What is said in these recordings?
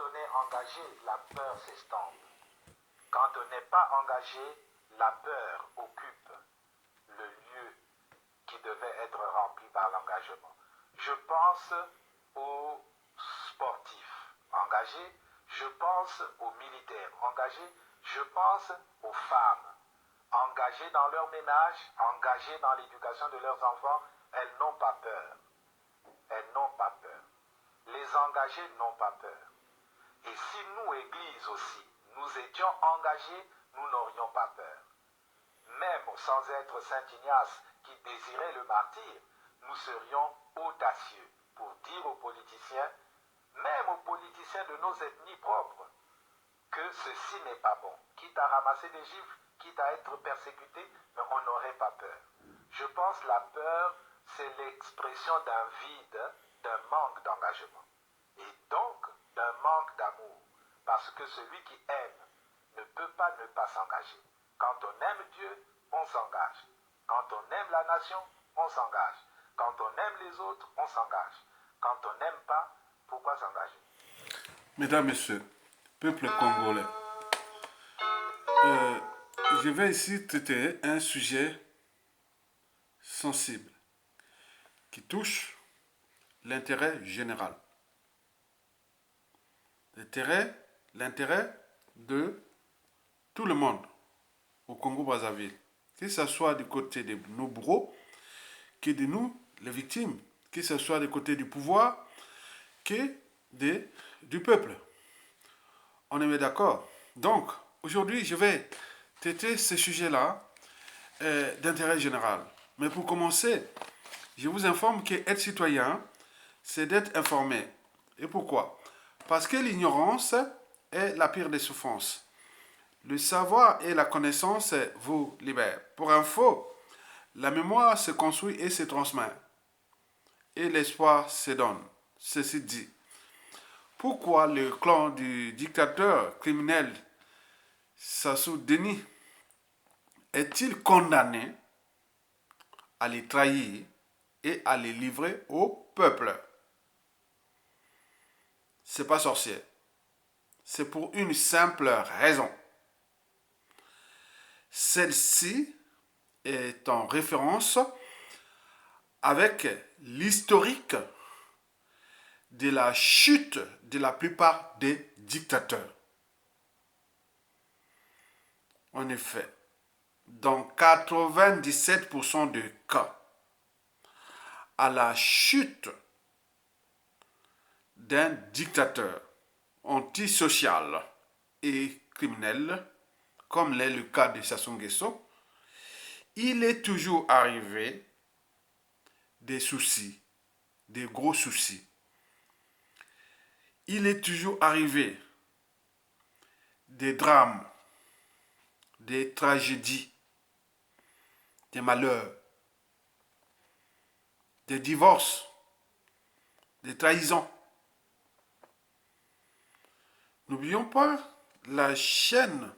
on est engagé, la peur s'estompe. Quand on n'est pas engagé, la peur occupe le lieu qui devait être rempli par l'engagement. Je pense aux sportifs engagés, je pense aux militaires engagés, je pense aux femmes engagées dans leur ménage, engagées dans l'éducation de leurs enfants. Elles n'ont pas peur. Elles n'ont pas peur. Les engagés n'ont pas peur. Et si nous, Église aussi, nous étions engagés, nous n'aurions pas peur. Même sans être Saint Ignace qui désirait le martyre, nous serions audacieux pour dire aux politiciens, même aux politiciens de nos ethnies propres, que ceci n'est pas bon. Quitte à ramasser des gifles, quitte à être persécuté, mais on n'aurait pas peur. Je pense que la peur, c'est l'expression d'un vide, d'un manque d'engagement. Et donc, d'un manque d'amour. Parce que celui qui aime ne peut pas ne pas s'engager. Quand on aime Dieu, on s'engage. Quand on aime la nation, on s'engage. Quand on aime les autres, on s'engage. Quand on n'aime pas, pourquoi s'engager? Mesdames, Messieurs, peuple congolais, je vais ici traiter un sujet sensible qui touche l'intérêt général. L'intérêt de tout le monde au Congo-Brazzaville, que ce soit du côté de nos bourreaux, que de nous, les victimes, que ce soit du côté du pouvoir, que du peuple. On est d'accord. Donc, aujourd'hui, je vais traiter ce sujet-là d'intérêt général. Mais pour commencer, je vous informe qu'être citoyen, c'est d'être informé. Et pourquoi? Parce que l'ignorance est la pire des souffrances. Le savoir et la connaissance vous libèrent. Pour info, la mémoire se construit et se transmet. Et l'espoir se donne. Ceci dit, pourquoi le clan du dictateur criminel Sassou Denis est-il condamné à les trahir et à les livrer au peuple? C'est pas sorcier. C'est pour une simple raison. Celle-ci est en référence avec l'historique de la chute de la plupart des dictateurs. En effet, dans 97% des cas, à la chute d'un dictateur antisocial et criminel, comme l'est le cas de Sassou Nguesso, il est toujours arrivé des soucis, des gros soucis. Il est toujours arrivé des drames, des tragédies, des malheurs, des divorces, des trahisons. N'oublions pas la chaîne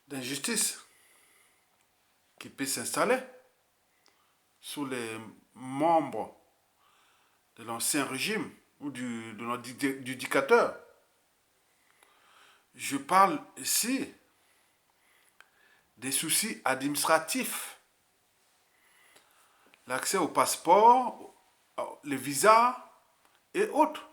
d'injustice qui peut s'installer sous les membres de l'ancien régime ou du dictateur. Je parle ici des soucis administratifs, l'accès au passeport, les visas et autres.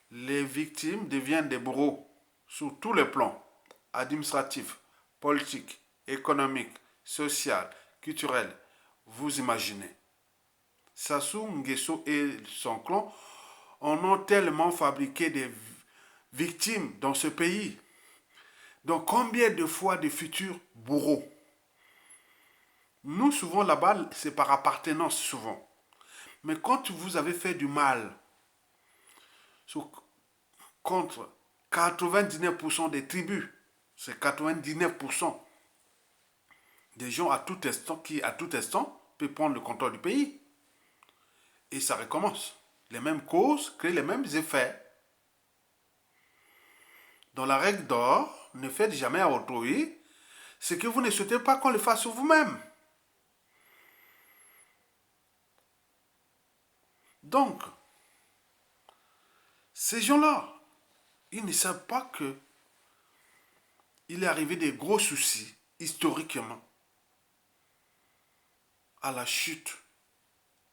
Les victimes deviennent des bourreaux sur tous les plans, administratifs, politiques, économiques, social, culturel. Vous imaginez. Sassou Nguesso et son clan en ont tellement fabriqué des victimes dans ce pays. Donc combien de fois de futurs bourreaux? Nous, souvent là-bas, c'est par appartenance, souvent. Mais quand vous avez fait du mal contre 99% des tribus, c'est 99% des gens à tout instant qui, à tout instant, peuvent prendre le contrôle du pays. Et ça recommence. Les mêmes causes créent les mêmes effets. Dans la règle d'or, ne faites jamais à autrui ce que vous ne souhaitez pas qu'on le fasse sur vous-même. Donc, ces gens-là, ils ne savent pas que il est arrivé des gros soucis, historiquement, à la chute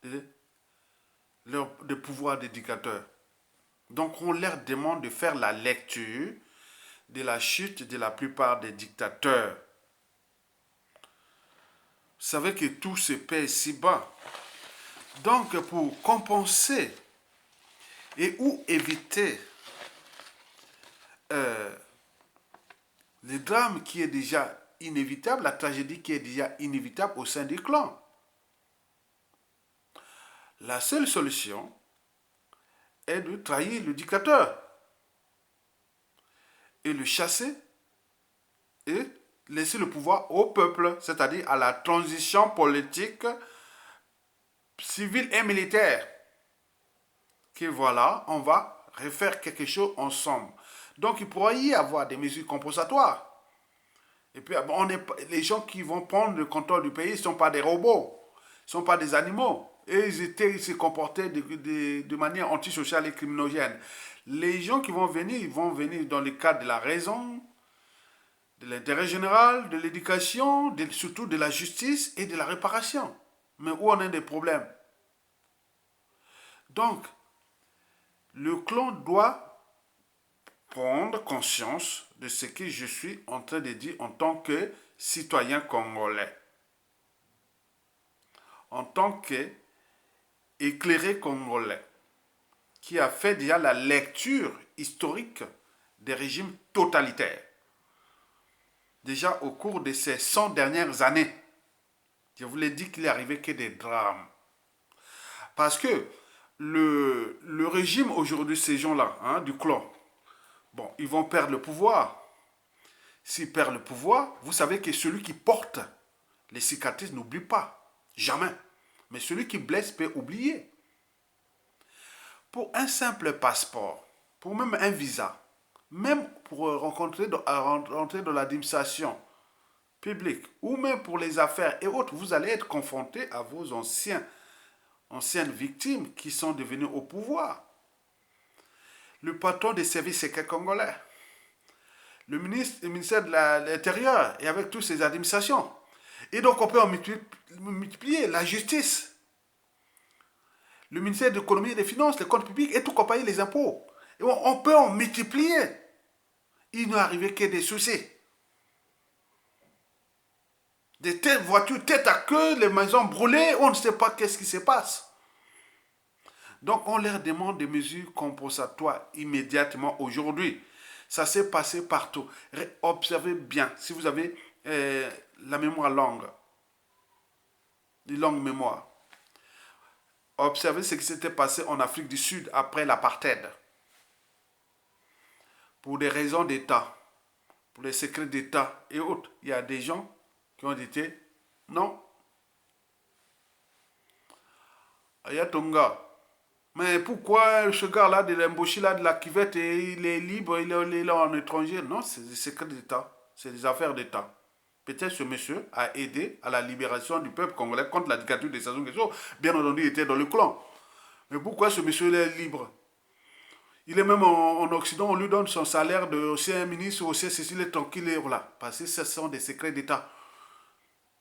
de pouvoir des dictateurs. Donc, on leur demande de faire la lecture de la chute de la plupart des dictateurs. Vous savez que tout se paie si bas. Donc, pour compenser et ou éviter le drame qui est déjà inévitable, la tragédie qui est déjà inévitable au sein du clan, la seule solution est de trahir le dictateur et le chasser et laisser le pouvoir au peuple, c'est-à-dire à la transition politique, civile et militaire. Que voilà, on va refaire quelque chose ensemble. Donc il pourrait y avoir des mesures compensatoires. Et puis les gens qui vont prendre le contrôle du pays ne sont pas des robots, ne sont pas des animaux. Et ils se comportaient de manière antisociale et criminogène. Les gens qui vont venir, ils vont venir dans le cadre de la raison, de l'intérêt général, de l'éducation, surtout de la justice et de la réparation. Mais où on a des problèmes. Donc, le clan doit prendre conscience de ce que je suis en train de dire en tant que citoyen congolais, en tant qu'éclairé congolais, qui a fait déjà la lecture historique des régimes totalitaires. Déjà au cours de ces 100 dernières années, je vous l'ai dit qu'il est arrivé que des drames. Parce que le régime aujourd'hui, ces gens-là, hein, du clan, bon, ils vont perdre le pouvoir. S'ils perdent le pouvoir, vous savez que celui qui porte les cicatrices n'oublie pas. Jamais. Mais celui qui blesse peut oublier. Pour un simple passeport, pour même un visa, même pour rentrer dans l'administration publique, ou même pour les affaires et autres, vous allez être confronté à vos anciennes victimes qui sont devenues au pouvoir. Le patron des services secrets congolais, le ministère de l'Intérieur et avec toutes ces administrations. Et donc on peut en multiplier la justice, le ministère de l'économie et des finances, les comptes publics et tout compagnie, les impôts. Et on peut en multiplier. Il n'est arrivé que des soucis. Des telles voitures, tête à queue, les maisons brûlées, on ne sait pas qu'est-ce qui se passe. Donc on leur demande des mesures compensatoires immédiatement aujourd'hui. Ça s'est passé partout. Observez bien, si vous avez la mémoire longue, une longue mémoire, observez ce qui s'était passé en Afrique du Sud après l'apartheid. Pour des raisons d'État, pour les secrets d'État et autres, il y a des gens qui ont dit non. Ayatonga. Mais pourquoi ce gars-là de l'embauché là de la cuvette, il est libre, il est là en étranger? Non, c'est des secrets d'État, c'est des affaires d'État. Peut-être ce monsieur a aidé à la libération du peuple congolais contre la dictature de Sassou Nguesso. Bien entendu, il était dans le clan. Mais pourquoi ce monsieur est libre? Il est même en Occident, on lui donne son salaire de ancien ministre, ancien Cécile est tranquille et voilà. Parce que ce sont des secrets d'État,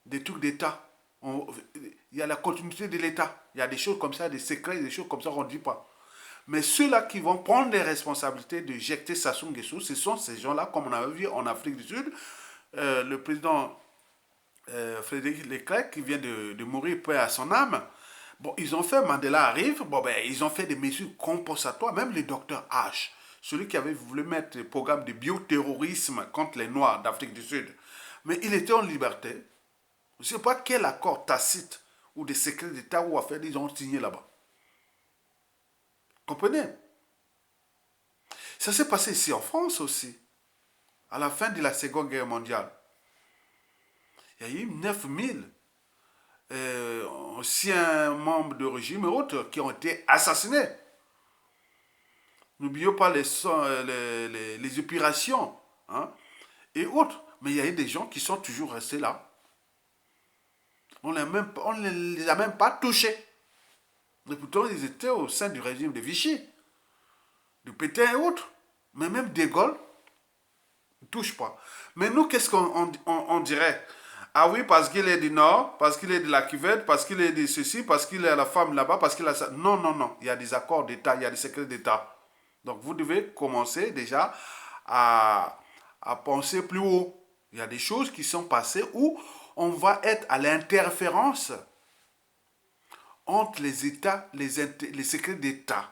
des trucs d'État. Il y a la continuité de l'État. Il y a des choses comme ça, des secrets, des choses comme ça qu'on ne dit pas. Mais ceux-là qui vont prendre les responsabilités de jeter Sassou Nguesso, ce sont ces gens-là, comme on avait vu en Afrique du Sud. Le président Frédéric Leclerc, qui vient de mourir, paix à son âme. Bon, ils ont fait, Mandela arrive, bon, ben, ils ont fait des mesures compensatoires, même le docteur H, celui qui avait voulu mettre le programme de bioterrorisme contre les Noirs d'Afrique du Sud. Mais il était en liberté. Je ne sais pas quel accord tacite ou des secrets d'État ou affaires ils ont signé là-bas. Comprenez? Ça s'est passé ici en France aussi, à la fin de la Seconde Guerre mondiale. Il y a eu 9000 anciens membres de régime et autres qui ont été assassinés. N'oublions pas les opérations hein, et autres. Mais il y a eu des gens qui sont toujours restés là. On ne les a même pas touchés. Et pourtant, ils étaient au sein du régime de Vichy, de Pétain et autres. Mais même De Gaulle ne touche pas. Mais nous, qu'est-ce qu'on dirait? Ah oui, parce qu'il est du Nord, parce qu'il est de la cuvette, parce qu'il est de ceci, parce qu'il a la femme là-bas, parce qu'il a ça. Non, non, non. Il y a des accords d'État, il y a des secrets d'État. Donc vous devez commencer déjà à penser plus haut. Il y a des choses qui sont passées où on va être à l'interférence entre les États, les secrets d'État.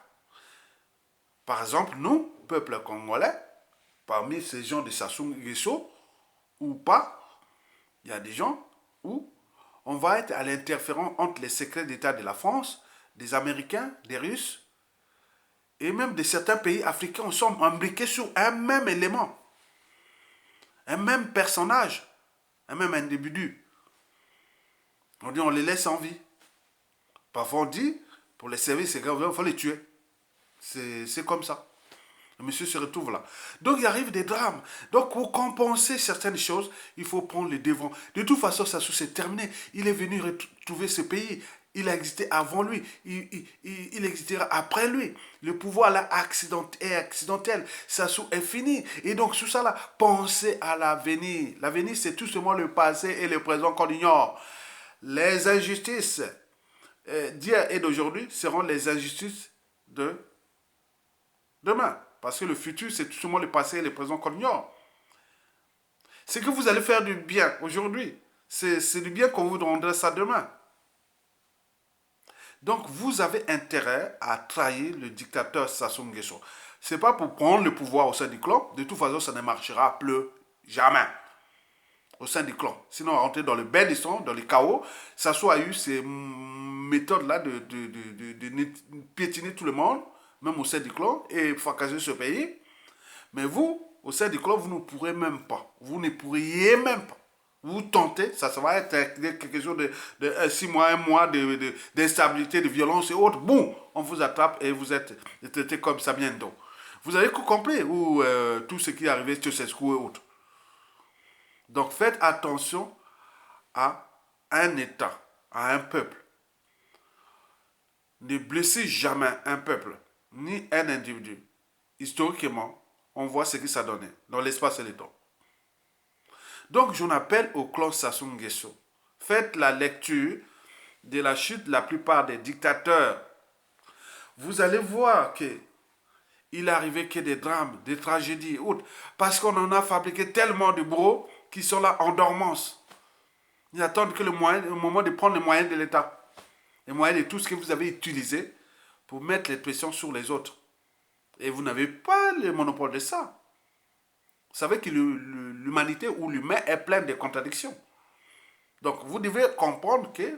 Par exemple, nous, peuple congolais, parmi ces gens de Sassou Nguesso, ou pas, il y a des gens où on va être à l'interférence entre les secrets d'État de la France, des Américains, des Russes, et même de certains pays africains. On sommes imbriqués sur un même élément, un même personnage, un même individu. On dit on les laisse en vie. Parfois on dit, pour les services, il faut les tuer. C'est comme ça. Le monsieur se retrouve là. Donc il arrive des drames. Donc pour compenser certaines choses, il faut prendre le devant. De toute façon, ça s'est terminé. Il est venu retrouver ce pays. Il a existé avant lui. Il existera après lui. Le pouvoir là est accidentel. Ça est fini. Et donc sous ça là, pensez à l'avenir. L'avenir, c'est tout simplement le passé et le présent qu'on ignore. Les injustices d'hier et d'aujourd'hui seront les injustices de demain. Parce que le futur, c'est tout simplement le passé et le présent qu'on ignore. C'est que vous allez faire du bien aujourd'hui. C'est du bien qu'on vous rendra ça demain. Donc, vous avez intérêt à trahir le dictateur Sassou Nguesso. Ce n'est pas pour prendre le pouvoir au sein du clan. De toute façon, ça ne marchera plus jamais au sein du clan. Sinon, on va rentrer dans le bain du sang, dans le chaos. Sassou a eu ces méthodes-là de piétiner tout le monde, même au sein du clan, et fracasser ce pays. Mais vous, au sein du clan, vous ne pourrez même pas. Vous ne pourriez même pas. Vous tentez, ça va être quelque chose de 6 mois, 1 mois d'instabilité, de violence et autres. Boum, on vous attrape et vous êtes traité comme ça bientôt. Vous avez compris ou tout ce qui est arrivé sur ces coups et autres. Donc faites attention à un État, à un peuple. Ne blessez jamais un peuple, ni un individu. Historiquement, on voit ce que ça donnait dans l'espace et le temps. Donc, j'en appelle au clan Sassou Nguesso. Faites la lecture de la chute de la plupart des dictateurs. Vous allez voir que il arrivait que des drames, des tragédies, autres, parce qu'on en a fabriqué tellement de gros qui sont là en dormance. Ils attendent que le moment de prendre les moyens de l'État, les moyens de tout ce que vous avez utilisé pour mettre les pressions sur les autres. Et vous n'avez pas le monopole de ça. Vous savez que l'humanité ou l'humain est plein de contradictions. Donc, vous devez comprendre qu'il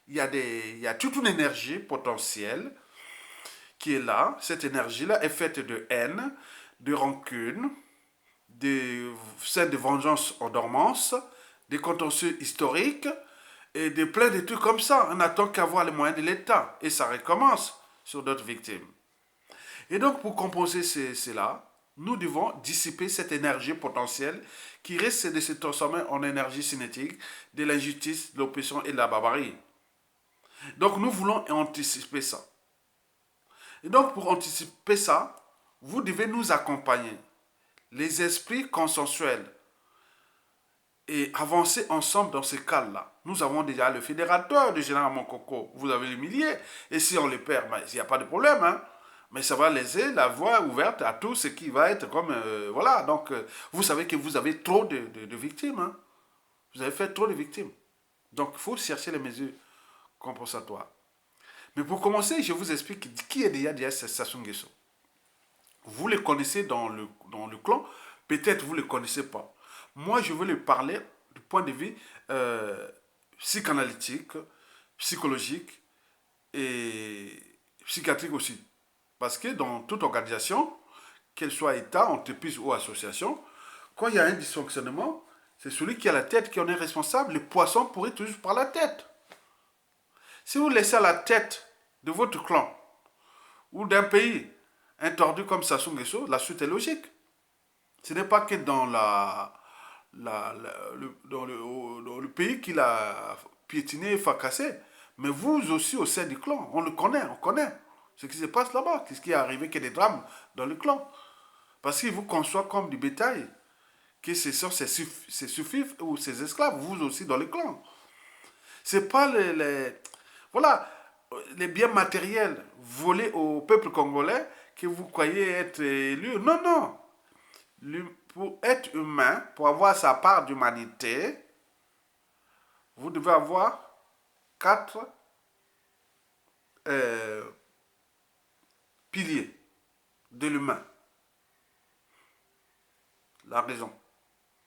y a toute une énergie potentielle qui est là. Cette énergie-là est faite de haine, de rancune, de scènes de vengeance en dormance, des contentieux historiques et de plein de trucs comme ça. On n'attend qu'à voir les moyens de l'État. Et ça recommence sur d'autres victimes. Et donc, pour compenser cela, nous devons dissiper cette énergie potentielle qui risque de se transformer en énergie cinétique de l'injustice, de l'oppression et de la barbarie. Donc nous voulons anticiper ça. Et donc pour anticiper ça, vous devez nous accompagner. Les esprits consensuels et avancer ensemble dans ce cas-là. Nous avons déjà le fédérateur du général Mokoko. Vous avez le millier. Et si on le perd, il n'y a pas de problème, hein. Mais ça va laisser la voie ouverte à tout ce qui va être comme... voilà, donc vous savez que vous avez trop de victimes. Hein. Vous avez fait trop de victimes. Donc il faut chercher les mesures compensatoires. Mais pour commencer, je vous explique qui est derrière Sassou Nguesso. Vous le connaissez dans le clan, peut-être vous ne le connaissez pas. Moi, je veux lui parler du point de vue psychanalytique, psychologique et psychiatrique aussi. Parce que dans toute organisation, qu'elle soit État, entreprise ou association, quand il y a un dysfonctionnement, c'est celui qui a la tête qui en est responsable. Le poisson pourrit toujours par la tête. Si vous laissez à la tête de votre clan ou d'un pays un tordu comme Sassou Nguesso, la suite est logique. Ce n'est pas que dans dans le pays qu'il a piétiné et fracassé, Mais vous aussi au sein du clan, on le connaît, on connaît ce qui se passe là-bas, ce qui est arrivé, qu'il y a des drames dans le clan. Parce qu'ils vous conçoivent comme du bétail, que ce sont ces suffisent ou ces esclaves, vous aussi dans le clan. C'est pas voilà, les biens matériels volés au peuple congolais que vous croyez être élus. Non, non. Pour être humain, pour avoir sa part d'humanité, vous devez avoir 4 piliers de l'humain. La raison.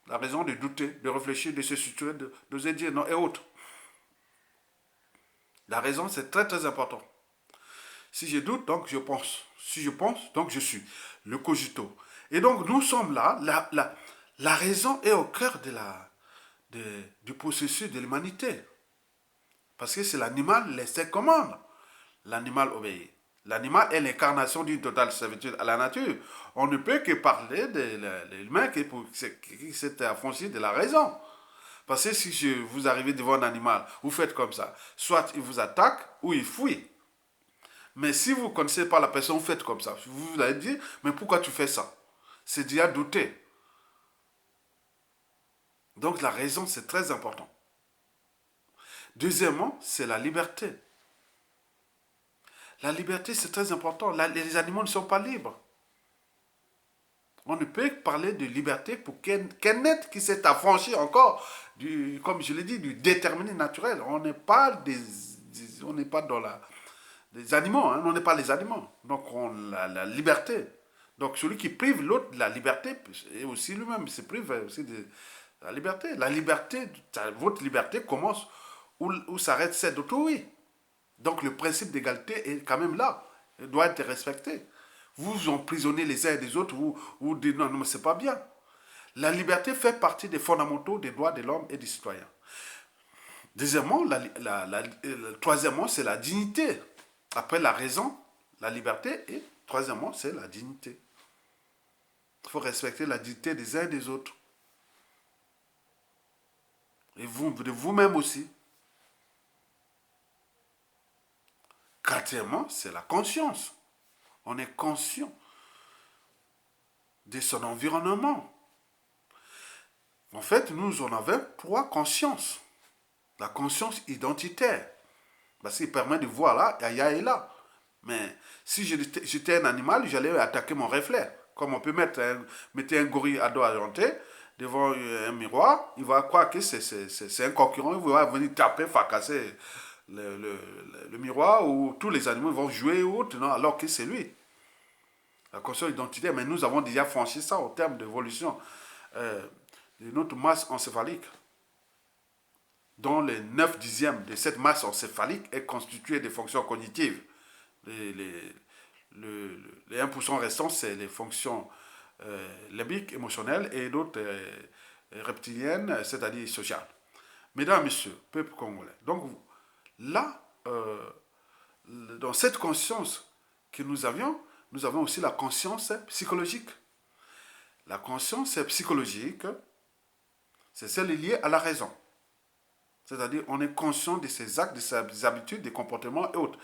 La raison de douter, de réfléchir, de se situer, d'oser dire non et autres. La raison, c'est très très important. Si je doute, donc je pense. Si je pense, donc je suis. Le cogito. Et donc nous sommes là. La raison est au cœur du processus de l'humanité. Parce que c'est l'animal, l'instinct commande. L'animal obéit. L'animal est l'incarnation d'une totale servitude à la nature. On ne peut que parler de l'humain qui s'est affranchi de la raison. Parce que si vous arrivez devant un animal, vous faites comme ça. Soit il vous attaque ou il fuit. Mais si vous ne connaissez pas la personne, vous faites comme ça. Vous allez dire, mais pourquoi tu fais ça? C'est déjà douter. Donc la raison, c'est très important. Deuxièmement, c'est la liberté. La liberté, c'est très important. Les animaux ne sont pas libres. On ne peut parler de liberté pour qu'un être qui s'est affranchi encore, comme je l'ai dit, du déterminé naturel. On n'est pas on n'est pas dans des animaux, hein, on n'est pas les animaux. Donc la liberté. Donc celui qui prive l'autre de la liberté, et aussi lui-même se prive aussi de la liberté. La liberté, votre liberté commence où s'arrête celle d'autrui. Donc le principe d'égalité est quand même là. Il doit être respecté. Vous emprisonnez les uns et les autres, vous dites non, non, mais c'est pas bien. La liberté fait partie des fondamentaux des droits de l'homme et du citoyen. Deuxièmement, troisièmement, c'est la dignité. Après la raison, la liberté, et troisièmement, c'est la dignité. Il faut respecter la dignité des uns et des autres. Et de vous-même aussi. Quatrièmement, c'est la conscience. On est conscient de son environnement. En fait, nous en avons 3 consciences. La conscience identitaire, parce qu'il permet de voir là, ailleurs et là. Mais si j'étais un animal, j'allais attaquer mon reflet. Comme on peut mettre un gorille à dos argenté devant un miroir, il va croire que c'est un concurrent, il va venir taper, fracasser le miroir, ou tous les animaux vont jouer ou autre, non, alors que c'est lui. La conscience identitaire, mais nous avons déjà franchi ça au terme d'évolution de notre masse encéphalique, dont les 9 dixièmes de cette masse encéphalique est constituée des fonctions cognitives. Les 1% restants, c'est les fonctions limbiques, émotionnelles, et d'autres reptiliennes, c'est-à-dire sociales. Mesdames, Messieurs, peuple congolais, donc là, dans cette conscience que nous avons aussi la conscience psychologique. La conscience psychologique, c'est celle liée à la raison. C'est-à-dire, on est conscient de ses actes, de ses habitudes, des comportements et autres.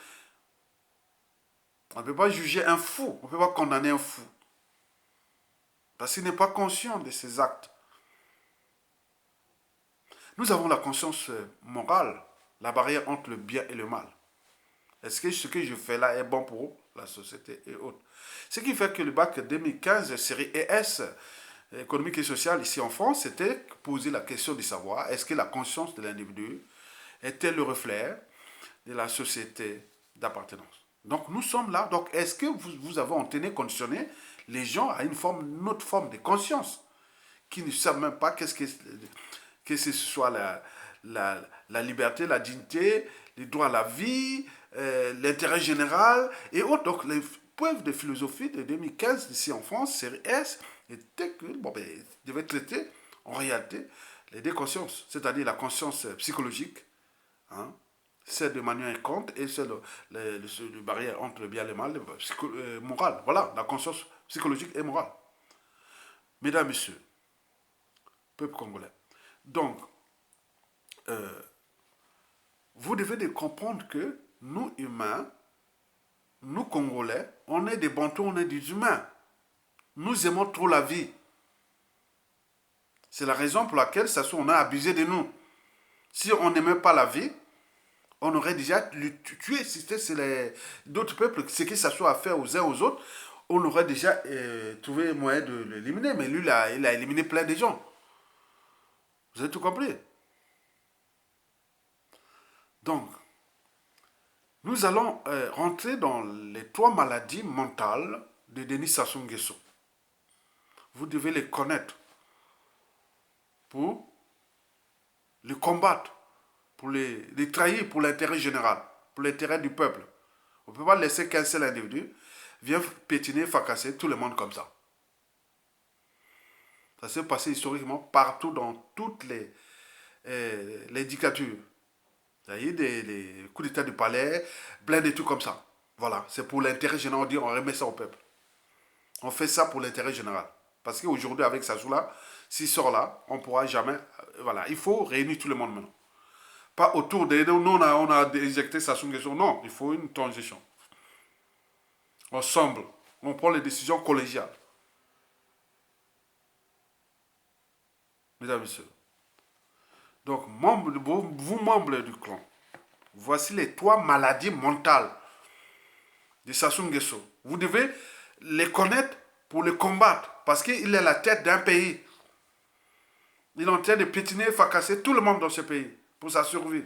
On ne peut pas juger un fou, on ne peut pas condamner un fou. Parce qu'il n'est pas conscient de ses actes. Nous avons la conscience morale, la barrière entre le bien et le mal. Est-ce que ce que je fais là est bon pour la société et autres? Ce qui fait que le bac 2015, série ES, économique et sociale, ici en France, c'était poser la question de savoir, est-ce que la conscience de l'individu était le reflet de la société d'appartenance? Donc nous sommes là. Donc est-ce que vous avez entraîné, conditionné les gens à une autre forme de conscience, qui ne savent même pas que ce soit la liberté, la dignité, les droits à la vie, l'intérêt général et autres. Donc les preuves de philosophie de 2015 ici en France, série S, était que devait traiter en réalité les deux consciences, c'est-à-dire la conscience psychologique, hein, celle de Manuel Kant, et celle de barrière entre le bien et le mal, morale. Voilà, la conscience psychologique et morale. Mesdames, Messieurs, peuple congolais. Donc, vous devez de comprendre que nous, humains, nous, Congolais, on est des bantous, on est des humains. Nous aimons trop la vie. C'est la raison pour laquelle, ça on a abusé de nous. Si on n'aimait pas la vie, on aurait déjà tué, si c'était d'autres peuples, ce que ça soit à faire aux uns aux autres, on aurait déjà trouvé moyen de l'éliminer. Mais lui, il a éliminé plein de gens. Vous avez tout compris? Donc, nous allons rentrer dans les 3 maladies mentales de Denis Sassou Nguesso. Vous devez les connaître pour les combattre, pour les trahir pour l'intérêt général, pour l'intérêt du peuple. On ne peut pas laisser qu'un seul individu vienne pétiner, fracasser tout le monde comme ça. Ça s'est passé historiquement partout dans toutes les dictatures. Il y a eu des coups d'état du palais, plein de trucs comme ça. Voilà, c'est pour l'intérêt général, on dit on remet ça au peuple. On fait ça pour l'intérêt général. Parce qu'aujourd'hui, avec Sassou-là, s'il sort là, on ne pourra jamais... Voilà, il faut réunir tout le monde maintenant. Pas autour de nous, on a éjecté Sassou Nguesso. Non, il faut une transition. Ensemble, on prend les décisions collégiales. Mesdames et messieurs. Donc, vous membres du clan, voici les 3 maladies mentales de Sassou Nguesso. Vous devez les connaître pour les combattre. Parce qu'il est la tête d'un pays. Il est en train de piétiner et fracasser tout le monde dans ce pays pour sa survie.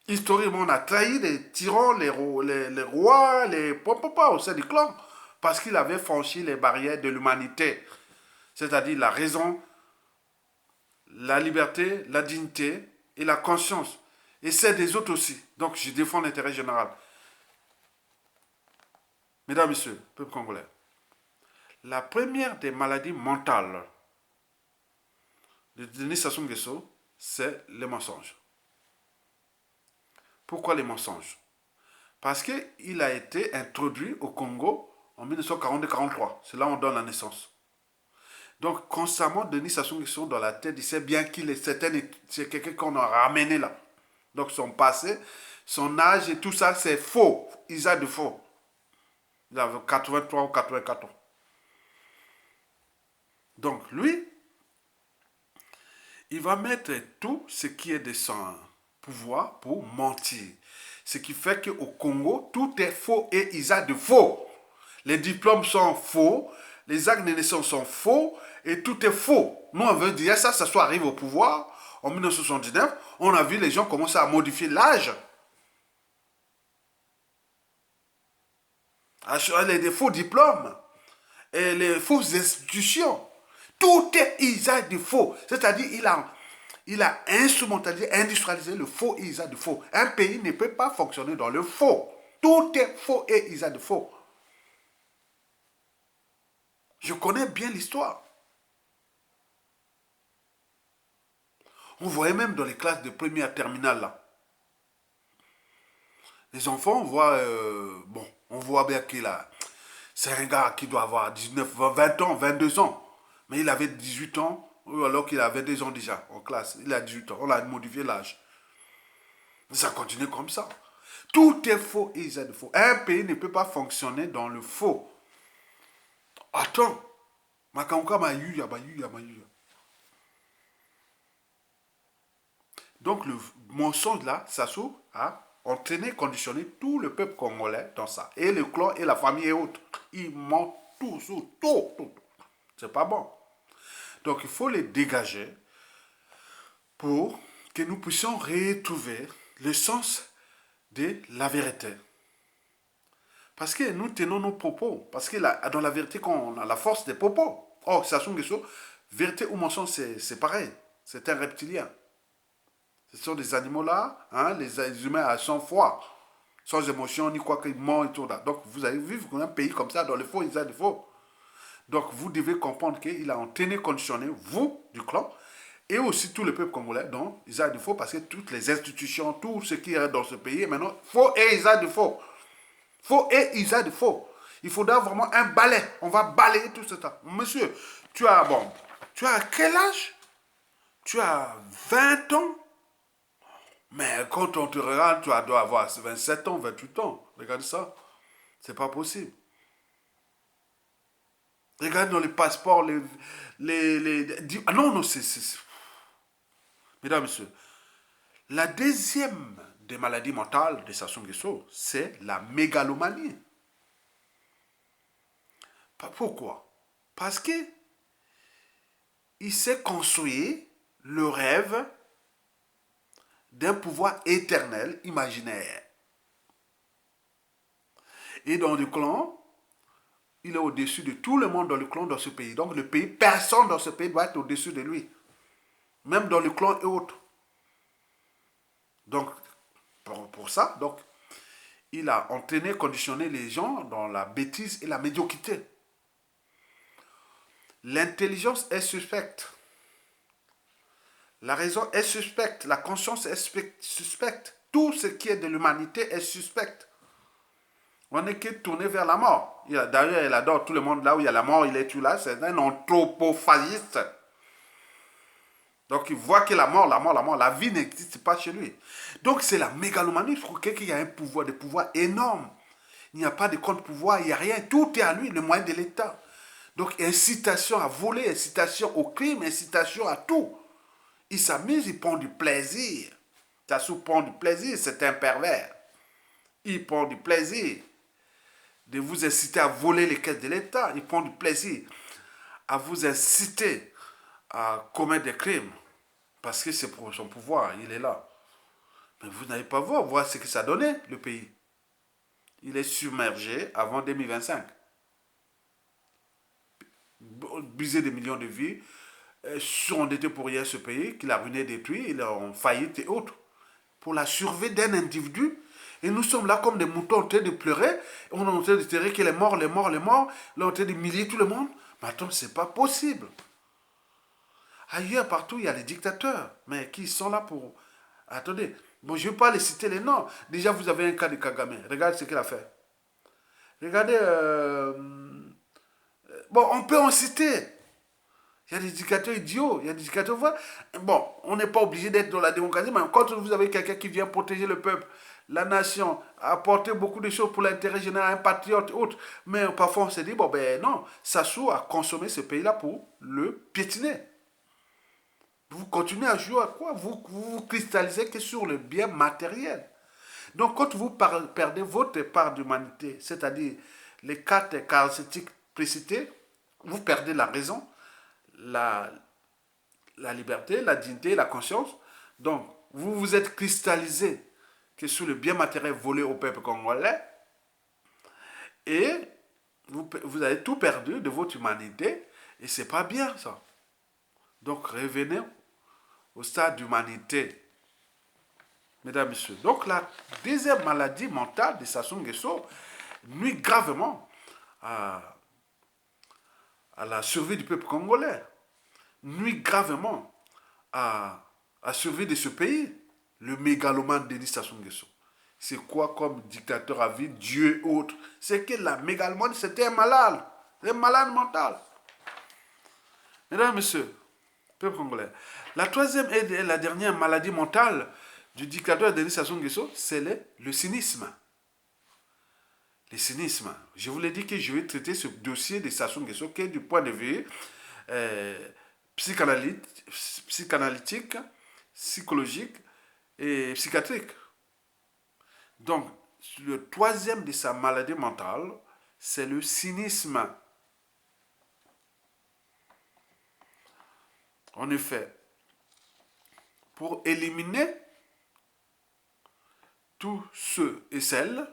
Historiquement, on a trahi les tyrans, les rois, les papas au sein du clan. Parce qu'il avait franchi les barrières de l'humanité. C'est-à-dire la raison, la liberté, la dignité et la conscience. Et celle des autres aussi. Donc, je défends l'intérêt général. Mesdames, Messieurs, peuple congolais, la première des maladies mentales de Denis Sassou Nguesso, c'est les mensonges. Pourquoi les mensonges? Parce qu'il a été introduit au Congo en 1942-43. C'est là où on donne la naissance. Donc, constamment, Denis Sassou Nguesso, dans la tête, il sait bien qu'il est certain, c'est quelqu'un qu'on a ramené là. Donc, son passé, son âge et tout ça, c'est faux. Il a de faux. Il avait 83 ou 84 ans. Donc, lui, il va mettre tout ce qui est de son pouvoir pour mentir. Ce qui fait qu'au Congo, tout est faux et il a de faux. Les diplômes sont faux, les actes de naissance sont faux et tout est faux. Nous, on veut dire ça soit arrivé au pouvoir en 1979. On a vu les gens commencer à modifier l'âge. Les faux diplômes et les fausses institutions. Tout est usage de faux. C'est-à-dire il a instrumentalisé, industrialisé le faux et usage de faux. Un pays ne peut pas fonctionner dans le faux. Tout est faux et usage de faux. Je connais bien l'histoire. On voyait même dans les classes de première terminale là. Les enfants, on voit bien qu'il a... C'est un gars qui doit avoir 19, 20 ans, 22 ans. Mais il avait 18 ans, alors qu'il avait 2 ans déjà en classe. Il a 18 ans, on a modifié l'âge. Ça continue comme ça. Tout est faux et il est faux. Un pays ne peut pas fonctionner dans le faux. Attends. Donc le mensonge là, Sassou a entraîné, conditionné tout le peuple congolais dans ça. Et le clan et la famille et autres. Ils mentent tout sur tout. C'est pas bon. Donc il faut les dégager pour que nous puissions retrouver le sens de la vérité. Parce que nous tenons nos propos. Parce que dans la vérité, on a la force des propos. Oh, Sassou Nguesso, vérité ou mensonge, c'est pareil. C'est un reptilien. Ce sont des animaux là, hein, les humains à sang froid, sans émotion, ni quoi qu'ils mentent et tout là. Donc vous allez vivre dans un pays comme ça, dans le faux, ils ont des faux. Donc vous devez comprendre qu'il a entraîné, conditionné, vous, du clan, et aussi tout le peuple congolais, donc ils ont des faux parce que toutes les institutions, tout ce qui est dans ce pays, maintenant, faux et ils ont des faux. Faux et ils ont des faux. Il faudra vraiment un balai. On va balayer tout ce temps. Monsieur, tu as quel âge? tu as 20 ans, mais quand on te regarde, tu dois avoir 27 ans, 28 ans. Regarde ça. C'est pas possible. Regarde dans les passeports, ah non, non, Mesdames, Messieurs, la deuxième des maladies mentales de Sassou Nguesso, c'est la mégalomanie. Pourquoi? Parce que il s'est construit le rêve d'un pouvoir éternel, imaginaire. Et dans le clan, il est au-dessus de tout le monde dans le clan dans ce pays. Donc le pays, personne dans ce pays doit être au-dessus de lui. Même dans le clan et autres. Donc, pour ça, donc, il a entraîné, conditionné les gens dans la bêtise et la médiocrité. L'intelligence est suspecte. La raison est suspecte. La conscience est suspecte. Tout ce qui est de l'humanité est suspect. On n'est que tourné vers la mort. D'ailleurs, il adore tout le monde là où il y a la mort, il est tout là. C'est un anthropophagiste. Donc il voit que la mort, la vie n'existe pas chez lui. Donc c'est la mégalomanie. Il faut qu'il y ait un pouvoir, des pouvoirs énormes. Il n'y a pas de contre-pouvoir, il n'y a rien. Tout est à lui, le moyen de l'État. Donc incitation à voler, incitation au crime, incitation à tout. Il s'amuse, il prend du plaisir. Tassou prend du plaisir, c'est un pervers. Il prend du plaisir de vous inciter à voler les caisses de l'État. Il prend du plaisir à vous inciter à commettre des crimes. Parce que c'est pour son pouvoir, il est là. Mais vous n'allez pas voir ce que ça donnait, le pays. Il est submergé avant 2025. Briser des millions de vies, surendetté pour rien ce pays, qu'il a ruiné, détruit, il est en faillite et autres. Pour la survie d'un individu. Et nous sommes là comme des moutons en train de pleurer. On est en train de tirer qu'il est mort, les morts. Là, on est en train d'humilier tout le monde. Mais attends, c'est pas possible. Ailleurs, partout, il y a les dictateurs. Mais qui sont là pour... Attendez. Bon, je ne vais pas les citer les noms. Déjà, vous avez un cas de Kagame. Regardez ce qu'il a fait. Regardez... Bon, on peut en citer. Il y a des dictateurs idiots. Il y a des dictateurs... Bon, on n'est pas obligé d'être dans la démocratie. Mais quand vous avez quelqu'un qui vient protéger le peuple, la nation, apporter beaucoup de choses pour l'intérêt général, un patriote, autre. Mais parfois, on se dit, bon, ben non, Sassou a consommé ce pays-là pour le piétiner. Vous continuez à jouer à quoi? Vous cristallisez que sur le bien matériel. Donc, quand vous perdez votre part d'humanité, c'est-à-dire les quatre caractéristiques précitées, vous perdez la raison, la liberté, la dignité, la conscience. Donc, vous vous êtes cristallisé que sur le bien matériel volé au peuple congolais et vous avez tout perdu de votre humanité et c'est pas bien ça. Donc, revenez au stade d'humanité. Mesdames, Messieurs. Donc, la deuxième maladie mentale de Sassou Nguesso nuit gravement à la survie du peuple congolais, nuit gravement à la survie de ce pays, le mégalomane Denis Sassou Nguesso. C'est quoi comme dictateur à vie, Dieu et autres? C'est que la mégalomanie, c'était un malade mental. Mesdames, Messieurs, peuple congolais. La troisième et la dernière maladie mentale du dictateur Denis Sassou Nguesso, c'est le cynisme. Le cynisme. Je vous l'ai dit que je vais traiter ce dossier de Sassou Nguesso qui est du point de vue psychanalytique, psychologique et psychiatrique. Donc, le troisième de sa maladie mentale, c'est le cynisme. En effet, pour éliminer tous ceux et celles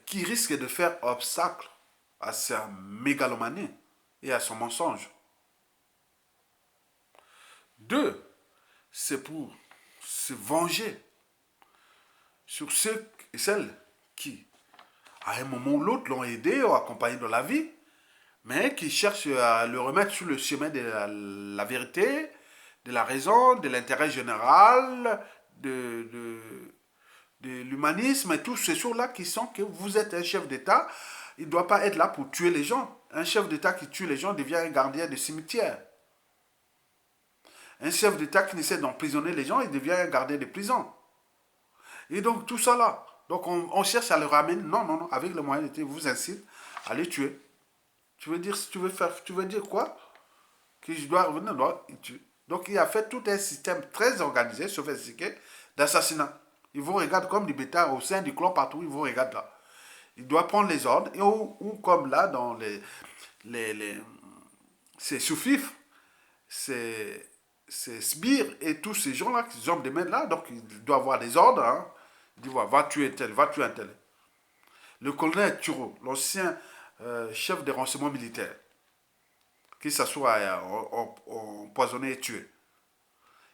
qui risquent de faire obstacle à sa mégalomanie et à son mensonge. 2, c'est pour se venger sur ceux et celles qui, à un moment ou l'autre, l'ont aidé ou accompagné dans la vie, mais qui cherchent à le remettre sur le chemin de la vérité, de la raison, de l'intérêt général, de l'humanisme et tout ces choses-là qui sont que vous êtes un chef d'État, il ne doit pas être là pour tuer les gens. Un chef d'État qui tue les gens devient un gardien de cimetière. Un chef d'État qui essaie d'emprisonner les gens, il devient gardien des prisons. Et donc tout ça là. Donc on cherche à le ramener. Non, non, non. Avec le moyen d'État, vous incite à les tuer. Tu veux dire, si tu veux faire, tu veux dire quoi? Que je dois revenir, non, il tue. Donc il a fait tout un système très organisé, sophistiqué, d'assassinat. Ils vous regardent comme des bêtas au sein du clan partout, ils vous regardent là. Il doit prendre les ordres, et ou comme là, dans les ces soufifs, ces sbires et tous ces gens-là, ces hommes de main là, donc il doit avoir des ordres. Hein. Il dit, voilà, va tuer tel, va tuer un tel. Le colonel Turo, l'ancien chef des renseignements militaires, qui s'assoit à empoisonner et tuer.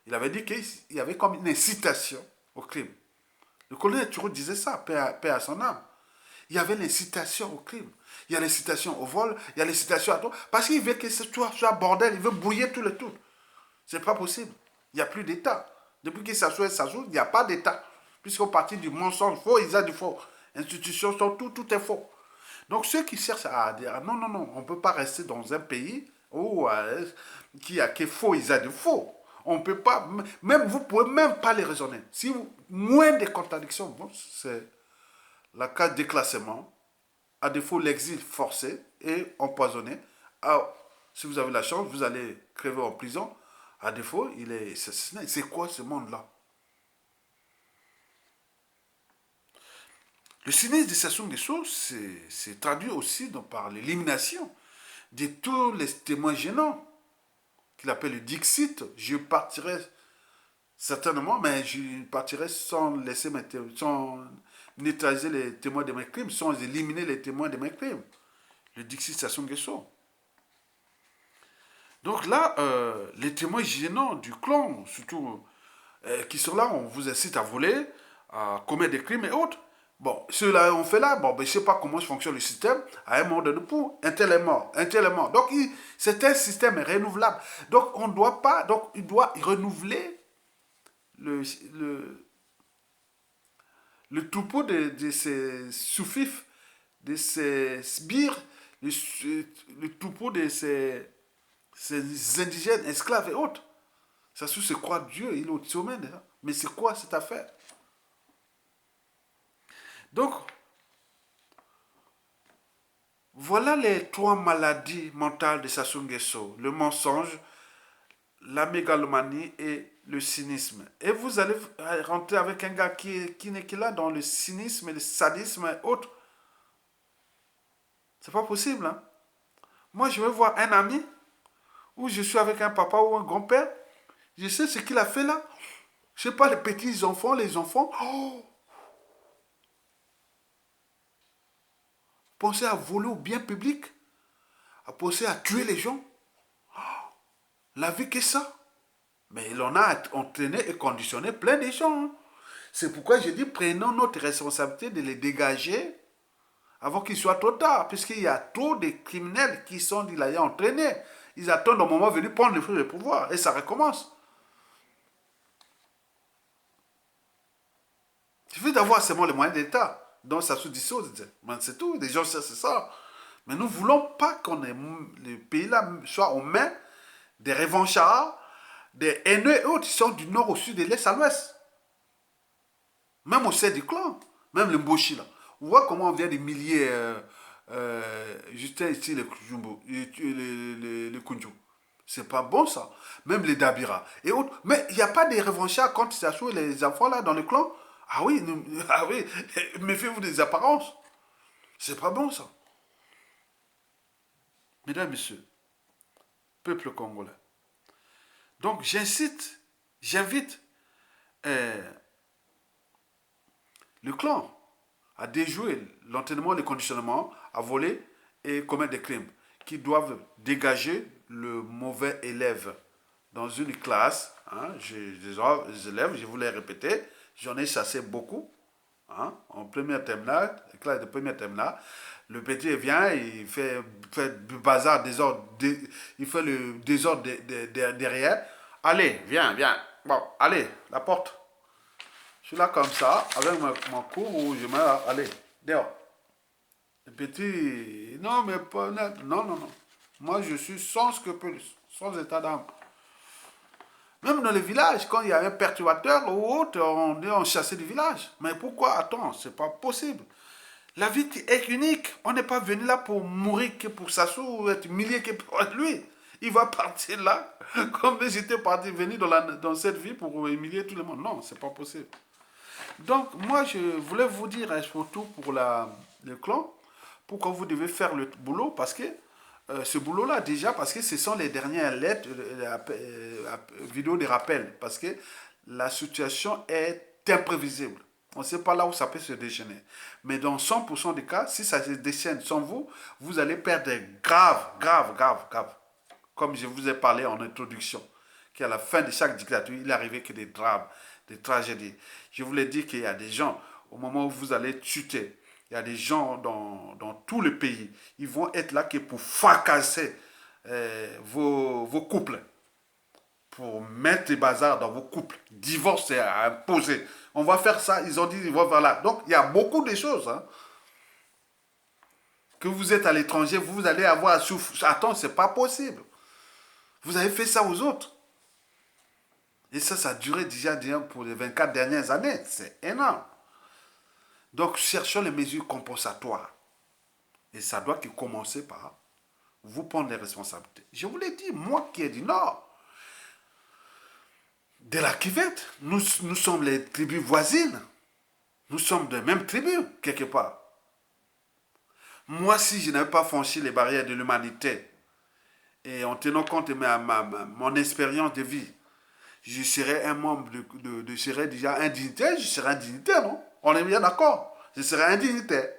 Il avait dit qu'il y avait comme une incitation au crime. Le colonel Turo disait ça, paix à son âme. Il y avait l'incitation au crime. Il y a l'incitation au vol, il y a l'incitation à tout. Parce qu'il veut que ce soit bordel, il veut brouiller tout le tout. C'est pas possible. Il n'y a plus d'État. Depuis qu'il s'assoit, il n'y a pas d'État. Puisqu'au parti du mensonge faux, ils ont du faux. Institutions sont tout est faux. Donc ceux qui cherchent à dire non, non, non, on ne peut pas rester dans un pays où, qui est faux, ils ont du faux. On peut pas, même vous ne pouvez même pas les raisonner. Si moins de contradictions, bon, c'est la case déclassement, à défaut l'exil forcé et empoisonné. Alors, si vous avez la chance, vous allez crever en prison. À défaut, il est assassiné. C'est quoi ce monde-là? Le cynisme de Sassou Nguesso c'est traduit aussi par l'élimination de tous les témoins gênants qu'il appelle le Dixit. Je partirai certainement, mais je partirai sans laisser sans neutraliser les témoins de mes crimes, sans éliminer les témoins de mes crimes. Le Dixit Sassou Nguesso. Donc là, les témoins gênants du clan, surtout, qui sont là, on vous incite à voler, à commettre des crimes et autres. Bon, ceux-là, on fait là, bon, ben, je ne sais pas comment fonctionne le système, à un moment donné, pour un tel est mort, un tel est mort. Donc, c'est un système renouvelable. Donc, on ne doit pas, donc, il doit renouveler le troupeau de ces soufifs, de ces sbires, le troupeau de ces indigènes, esclaves et autres. Ça se croit Dieu, il est au sommet. Mais c'est quoi cette affaire? Donc, voilà les trois maladies mentales de Sassou Nguesso. Le mensonge, la mégalomanie et le cynisme. Et vous allez rentrer avec un gars qui n'est que là dans le cynisme et le sadisme et autres. C'est pas possible. Hein? Moi, je vais voir un ami ou je suis avec un papa ou un grand-père. Je sais ce qu'il a fait là. Je sais pas, les petits-enfants, les enfants. Oh, penser à voler au bien public, à penser à tuer les gens. La vie, qu'est ça? Mais il en a entraîné et conditionné plein de gens. C'est pourquoi je dis, prenons notre responsabilité de les dégager avant qu'il soit trop tard, puisqu'il y a trop de criminels qui sont entraînés. Ils attendent au moment venu prendre le fruit du pouvoir et ça recommence. Il suffit d'avoir seulement les moyens d'État. Donc ça se dispose. C'est tout. Les gens c'est ça. Mais nous ne voulons pas que le pays-là soit aux mains des revanchards, des haineux et autres qui sont du nord au sud, de l'est à l'ouest. Même au sein du clan. Même le Mboshi là. On voit comment on vient des milliers, Justin ici, le Kunju. C'est pas bon ça. Même les Dabira et autres. Mais il n'y a pas de revanchards quand ça joue les enfants là dans le clan. Ah oui, ah oui, méfiez-vous des apparences. C'est pas bon ça. Mesdames, Messieurs, peuple congolais. Donc j'invite le clan à déjouer l'entraînement, le conditionnement, à voler et commettre des crimes, qui doivent dégager le mauvais élève dans une classe. Hein, j'ai des élèves, je vous l'ai répété, j'en ai chassé beaucoup. Hein, en première terminale, classe de première terminale, le petit vient, il fait du bazar, désordre, il fait le désordre derrière. Allez, viens. Bon, allez, la porte. Je suis là comme ça, avec mon cours où je mets, allez, dehors. Le petit, non, mais pas, non. Moi, je suis sans scrupule, sans état d'âme. Même dans les villages, quand il y a un perturbateur ou autre, on chassait du village. Mais pourquoi? Attends, c'est pas possible. La vie est unique. On n'est pas venu là pour mourir que pour Sassou ou être humilié que pour lui. Il va partir là, comme si j'étais parti venir dans cette vie pour humilier tout le monde. Non, c'est pas possible. Donc, moi, je voulais vous dire, surtout pour le clan, pourquoi vous devez faire le boulot, parce que ce boulot-là, déjà, parce que ce sont les dernières lettres, vidéos de rappel, parce que la situation est imprévisible. On ne sait pas là où ça peut se déchaîner. Mais dans 100% des cas, si ça se déchaîne sans vous, vous allez perdre grave, grave, grave, grave. Comme je vous ai parlé en introduction, qu'à la fin de chaque dictature, il n'arrivait que des drames, des tragédies. Je vous l'ai dit qu'il y a des gens, au moment où vous allez chuter, il y a des gens dans tout le pays, ils vont être là que pour fracasser vos couples, pour mettre des bazars dans vos couples. Divorce, c'est à imposer. On va faire ça, ils ont dit, ils vont faire là. Donc, il y a beaucoup de choses. Hein. Que vous êtes à l'étranger, vous allez avoir à souffrir. Attends, c'est pas possible. Vous avez fait ça aux autres. Et ça a duré déjà pour les 24 dernières années. C'est énorme. Donc, cherchons les mesures compensatoires. Et ça doit commencer par vous prendre les responsabilités. Je vous l'ai dit, moi qui est du Nord, de la Kivette, nous sommes les tribus voisines. Nous sommes de même tribu, quelque part. Moi, si je n'avais pas franchi les barrières de l'humanité, et en tenant compte de mon expérience de vie, je serais un membre je serais déjà un dignitaire, je serais un dignitaire, non? On est bien d'accord? Je serais un dignitaire.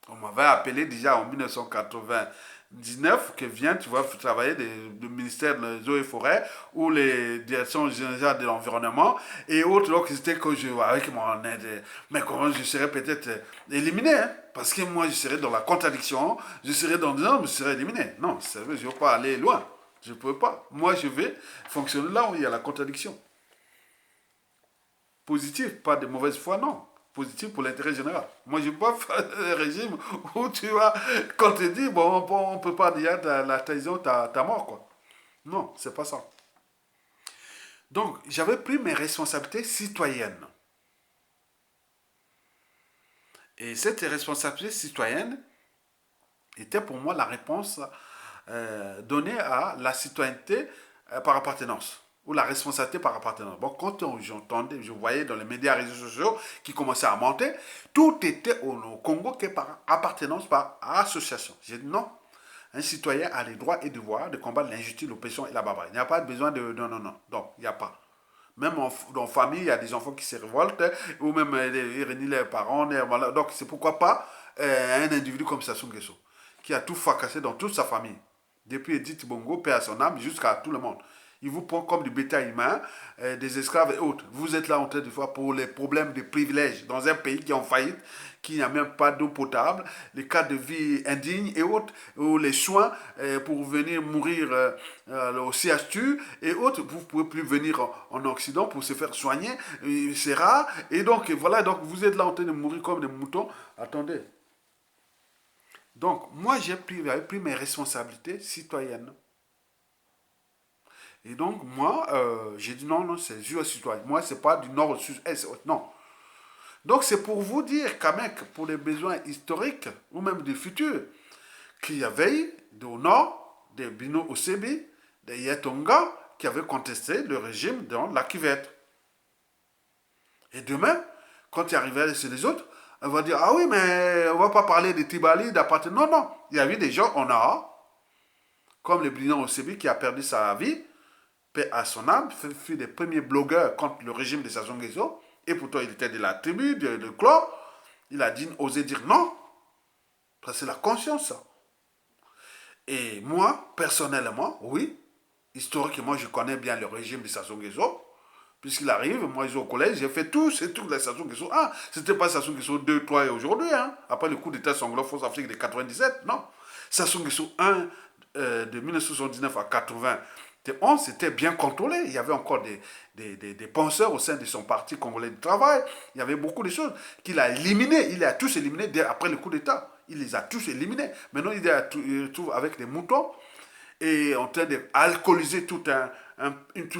On m'avait appelé déjà en 1999 que viens, tu vas travailler du ministère des Eaux et Forêts ou les directions générales de l'environnement et autres. Donc c'était que avec mon aide, mais comment je serais peut-être éliminé, hein? Parce que moi je serais dans la contradiction, je serais dans le non, je serais éliminé. Non, je ne veux pas aller loin, je ne peux pas. Moi je vais fonctionner là où il y a la contradiction. Positif, pas de mauvaise foi, non. Positif pour l'intérêt général. Moi, je ne peux pas faire un régime où tu vois, quand tu dis, bon, on ne peut pas dire la trahison, t'as mort, quoi. Non, c'est pas ça. Donc, j'avais pris mes responsabilités citoyennes. Et cette responsabilité citoyenne était pour moi la réponse donnée à la citoyenneté par appartenance. Ou la responsabilité par appartenance. Bon, quand j'entendais, je voyais dans les médias, réseaux sociaux qui commençaient à monter, tout était au Congo que par appartenance, par association. J'ai dit non. Un citoyen a les droits et devoirs de combattre l'injustice, l'oppression et la barbarie. Il n'y a pas besoin de... Non, non, non. Donc, il n'y a pas. Même dans la famille, il y a des enfants qui se révoltent, ou même ils renient leurs parents. Voilà. Donc, c'est pourquoi pas un individu comme Sassou Nguesso, qui a tout fracassé dans toute sa famille. Depuis Edith Bongo, père à son âme, jusqu'à tout le monde. Il vous prend comme du bétail humain, des esclaves et autres. Vous êtes là en train de voir pour les problèmes de privilèges dans un pays qui est en faillite, qui n'a même pas d'eau potable, les cas de vie indignes et autres, ou les soins pour venir mourir au CHU et autres. Vous ne pouvez plus venir en Occident pour se faire soigner, c'est rare. Et donc, voilà, donc vous êtes là en train de mourir comme des moutons. Attendez. Donc, moi, j'avais pris mes responsabilités citoyennes. Et donc, moi, j'ai dit non, non, c'est juste citoyen. Moi, c'est pas du nord au sud, est, non. Donc, c'est pour vous dire quand même, pour les besoins historiques, ou même du futur, qu'il y avait au nord des Bino Osebi, des Yetonga, qui avaient contesté le régime dans la Kivette. Et demain, quand il arriverait chez les autres, on va dire, ah oui, mais on va pas parler des Tibali, d'appartenance. Non, non. Il y avait des gens en a, comme le Bino Osebi qui a perdu sa vie, paix à son âme, fut des premiers blogueurs contre le régime de Sassou Nguesso, et pourtant il était de la tribu, de clan. Il a osé dire non. Ça, c'est la conscience, ça. Et moi, personnellement, oui, historiquement, je connais bien le régime de Sassou Nguesso, puisqu'il arrive, moi, je suis au collège, j'ai fait tout les Sassou Nguesso. Ah, c'était pas Sassou Nguesso 2, 3 et aujourd'hui, hein, après le coup d'état sanglo-France Afrique de 97, non. Sassou Nguesso 1, de 1979 à 80, c'était bien contrôlé. Il y avait encore des penseurs au sein de son parti congolais du travail. Il y avait beaucoup de choses qu'il a éliminées. Il les a tous éliminés après le coup d'État. Il les a tous éliminés. Maintenant, il les retrouve avec des moutons. et en train d'alcooliser toute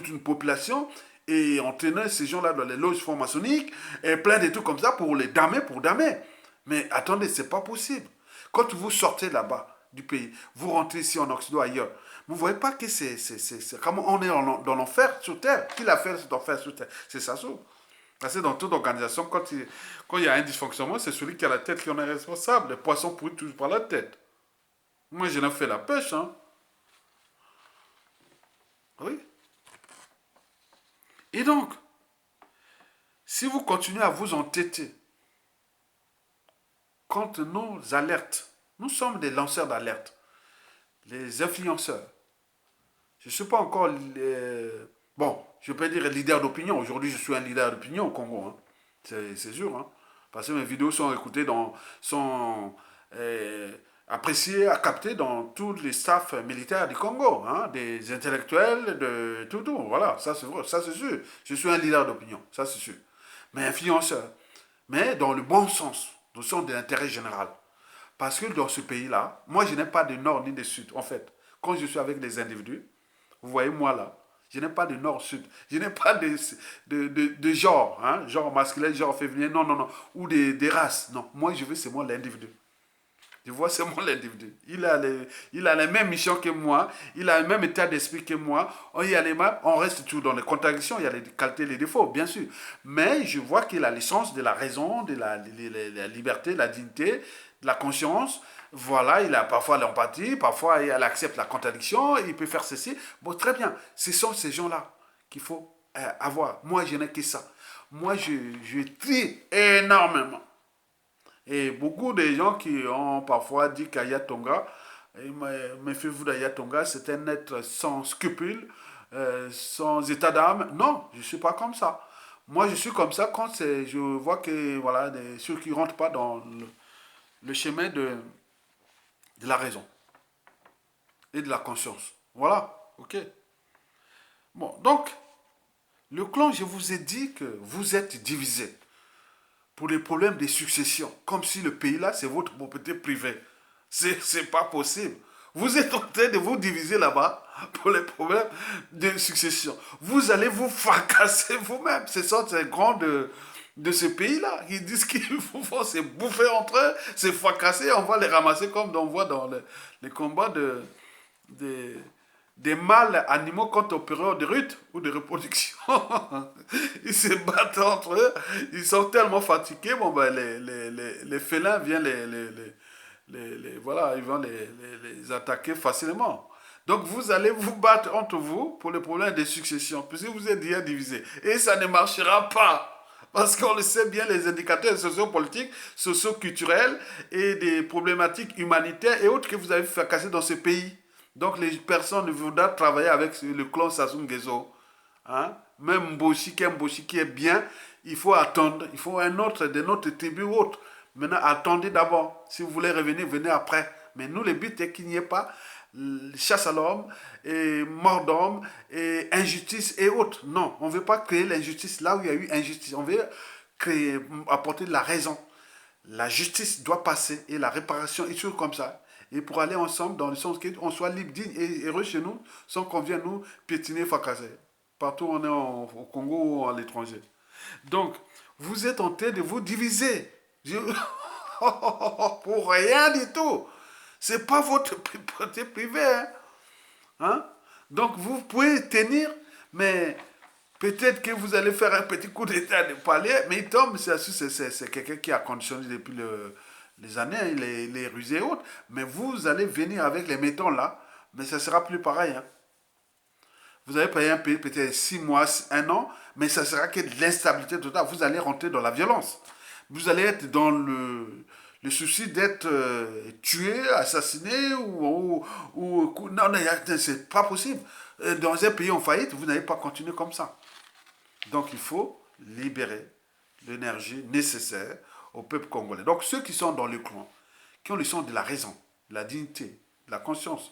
une population, et on tenait ces gens-là dans les loges franc-maçonniques, et plein de trucs comme ça pour les damer, pour damer. Mais attendez, c'est pas possible. Quand vous sortez là-bas du pays, vous rentrez ici en Occident, ailleurs, vous ne voyez pas que c'est comment on est dans l'enfer sur Terre. Qui l'a fait cet enfer sur Terre? C'est ça. Parce que dans toute organisation, quand il y a un dysfonctionnement, c'est celui qui a la tête qui en est responsable. Les poissons pourrissent toujours par la tête. Moi, je n'ai fait la pêche, hein. Oui. Et donc, si vous continuez à vous entêter contre nos alertes, nous sommes des lanceurs d'alerte, les influenceurs. Je ne suis pas encore, bon, je peux dire leader d'opinion. Aujourd'hui, je suis un leader d'opinion au Congo, hein. C'est sûr, hein. Parce que mes vidéos sont écoutées, sont appréciées, captées dans tous les staffs militaires du Congo, hein, des intellectuels, de tout. Voilà, ça c'est vrai, ça c'est sûr. Je suis un leader d'opinion, ça c'est sûr. Mais influenceur, mais dans le bon sens, dans le sens de l'intérêt général. Parce que dans ce pays-là, moi je n'ai pas de nord ni de sud. En fait, quand je suis avec des individus, vous voyez moi là, je n'ai pas de nord-sud. Je n'ai pas de genre, hein, genre masculin, genre féminin, non. Ou des races. Non, moi je veux, c'est moi l'individu. Je vois, c'est moi l'individu. Il a les mêmes missions que moi, il a le même état d'esprit que moi. On reste toujours dans les contradictions, il y a les qualités et les défauts, bien sûr. Mais je vois qu'il a l'essence de la raison, de la liberté, de la dignité, de la conscience. Voilà, il a parfois l'empathie, parfois il accepte la contradiction, il peut faire ceci. Bon, très bien. Ce sont ces gens-là qu'il faut avoir. Moi, je n'ai que ça. Moi, je trie énormément. Et beaucoup de gens qui ont parfois dit qu'Ayatonga, méfiez-vous d'Ayatonga, c'est un être sans scrupules, sans état d'âme. Non, je ne suis pas comme ça. Moi, je suis comme ça quand je vois que voilà, ceux qui ne rentrent pas dans le chemin de la raison et de la conscience. Voilà, ok. Bon, donc, le clan, je vous ai dit que vous êtes divisés pour les problèmes de succession, comme si le pays là, c'est votre propriété privée. C'est pas possible. Vous êtes en train de vous diviser là-bas pour les problèmes de succession. Vous allez vous fracasser vous-même. Ce sont ces grands de ce pays-là qui disent qu'ils vous font se bouffer entre eux, se fracasser. On va les ramasser comme on voit dans les combats des mâles animaux contre aux périodes de rut ou de reproduction. Ils se battent entre eux. Ils sont tellement fatigués. Bon, ben, les félins viennent voilà, ils vont les attaquer facilement. Donc vous allez vous battre entre vous pour le problème des successions, puisque vous êtes déjà divisés. Et ça ne marchera pas. Parce qu'on le sait bien, les indicateurs sociopolitiques, socio-culturels et des problématiques humanitaires et autres que vous avez fait casser dans ce pays. Donc les personnes ne voudront travailler avec le clan Sassou Nguesso. Hein? Même Mboshi qui est bien, il faut attendre. Il faut un autre de notre tribu ou autre. Maintenant, attendez d'abord. Si vous voulez revenir, venez après. Mais nous, le but est qu'il n'y ait pas chasse à l'homme, et mort d'homme, et injustice et autres. Non, on ne veut pas créer l'injustice là où il y a eu injustice. On veut apporter de la raison. La justice doit passer et la réparation est toujours comme ça. Et pour aller ensemble dans le sens qu'on soit libre, digne et heureux chez nous, sans qu'on vienne nous piétiner, fracasser. Partout où on est au Congo ou à l'étranger. Donc, vous êtes en train de vous diviser. Pour rien du tout. C'est pas votre propriété privée. Hein? Donc, vous pouvez tenir, mais peut-être que vous allez faire un petit coup d'état de palais, mais il tombe, c'est quelqu'un qui a conditionné depuis les années, il est rusé et autres. Mais vous allez venir avec les métaux là, mais ça sera plus pareil. Hein? Vous allez payer un pays peut-être 6 mois, 1 an, mais ça sera que de l'instabilité totale. Vous allez rentrer dans la violence. Vous allez être dans le souci d'être tué, assassiné non, c'est pas possible. Dans un pays en faillite, vous n'allez pas continuer comme ça. Donc il faut libérer l'énergie nécessaire au peuple congolais. Donc ceux qui sont dans le clan, qui ont le sens de la raison, de la dignité, de la conscience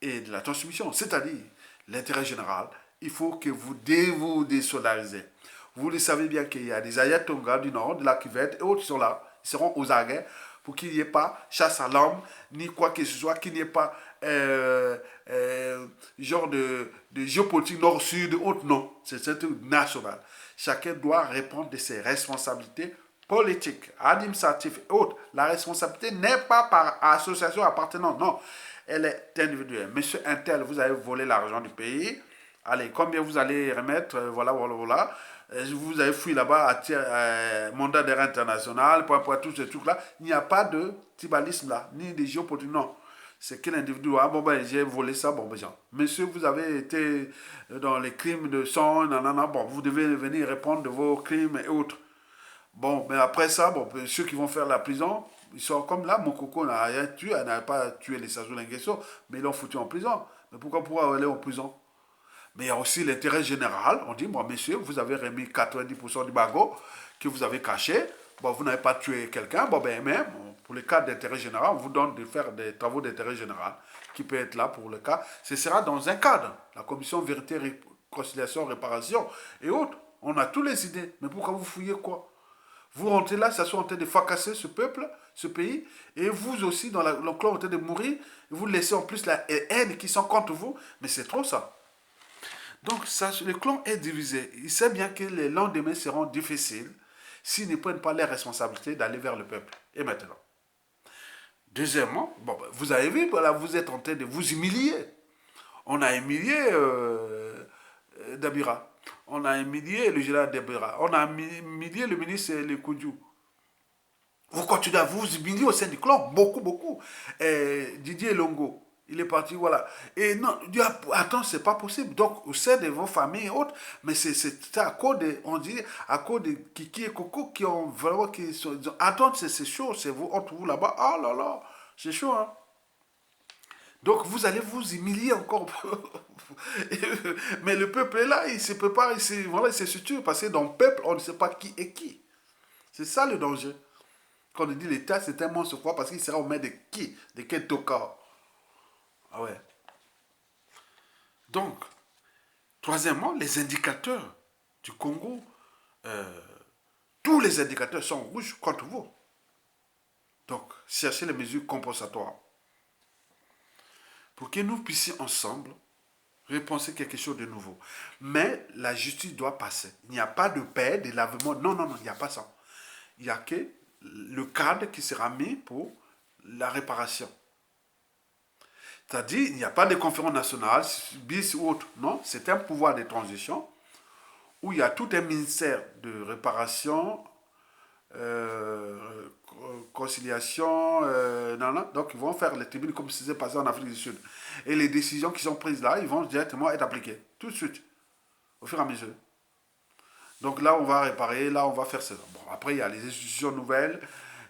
et de la transmission, c'est-à-dire l'intérêt général, il faut que vous désolarisez. Vous le savez bien qu'il y a des Ayatonga du nord, de la Cuvette et autres qui sont là, ils seront aux aguets pour qu'il n'y ait pas chasse à l'homme, ni quoi que ce soit, qu'il n'y ait pas genre de géopolitique nord-sud, autre, non. C'est un truc national. Chacun doit répondre de ses responsabilités politiques, administratives et autres. La responsabilité n'est pas par association appartenante, non. Elle est individuelle. Monsieur Intel, vous avez volé l'argent du pays. Allez, combien vous allez remettre? Voilà, voilà, voilà. Vous avez fui là-bas à mandat d'arrêt international, pour tous ces trucs-là. Il n'y a pas de tribalisme là, ni de géopolitique, non. C'est que l'individu, ah bon ben j'ai volé ça, bon ben genre, monsieur vous avez été dans les crimes de sang, nanana, bon vous devez venir répondre de vos crimes et autres. Bon, mais après ça, bon, ceux qui vont faire la prison, ils sont comme là, mon coco n'a rien tué, elle n'a pas tué les Sazoul Nguesso, mais ils l'ont foutu en prison. Mais pourquoi aller en prison? Mais il y a aussi l'intérêt général. On dit, bon, messieurs, vous avez remis 90% du bagot que vous avez caché. Bon, vous n'avez pas tué quelqu'un. Bon, ben, même, pour les cas d'intérêt général, on vous donne de faire des travaux d'intérêt général qui peut être là pour le cas. Ce sera dans un cadre. La commission vérité, conciliation, réparation et autres. On a toutes les idées. Mais pourquoi vous fouillez quoi? Vous rentrez là, ça soit en train de fracasser ce peuple, ce pays, et vous aussi, dans le clan, en train de mourir, et vous laissez en plus la haine qui sont contre vous. Mais c'est trop ça. Donc, ça, le clan est divisé. Il sait bien que les lendemains seront difficiles s'ils ne prennent pas les responsabilités d'aller vers le peuple. Et maintenant, deuxièmement, bon, vous avez vu, voilà, vous êtes en train de vous humilier. On a humilié Dabira. On a humilié le général Dabira. On a humilié le ministre Lekoudjou. Vous continuez à vous humilier au sein du clan, beaucoup, beaucoup. Didier Longo, il est parti, voilà. Et non, Dieu, attends, c'est pas possible. Donc, au sein de vos familles et autres, mais c'est à cause de, on dit, à cause de Kiki et Coco qui ont vraiment, qui sont, attends, c'est chaud, c'est vous, entre vous là-bas, oh là là, c'est chaud, hein. Donc, vous allez vous humilier encore. Mais le peuple est là, il se prépare, voilà, il se situe, parce que dans le peuple, on ne sait pas qui est qui. C'est ça le danger. Quand on dit l'État, c'est un monstre quoi, parce qu'il sera au main de qui? De quel toka? Ah ouais. Donc, troisièmement, les indicateurs du Congo, euh, tous les indicateurs sont rouges contre vous. Donc, cherchez les mesures compensatoires pour que nous puissions ensemble repenser quelque chose de nouveau. Mais la justice doit passer. Il n'y a pas de paix, de lavement. Non, non, non, il n'y a pas ça. Il n'y a que le cadre qui sera mis pour la réparation. C'est-à-dire, il n'y a pas de conférence nationale, bis ou autre. Non, c'est un pouvoir de transition où il y a tout un ministère de réparation, conciliation, non, non. Donc ils vont faire les tribunaux comme si c'était passé en Afrique du Sud. Et les décisions qui sont prises là, ils vont directement être appliquées, tout de suite, au fur et à mesure. Donc là, on va réparer, là, on va faire ça. Bon, après, il y a les institutions nouvelles,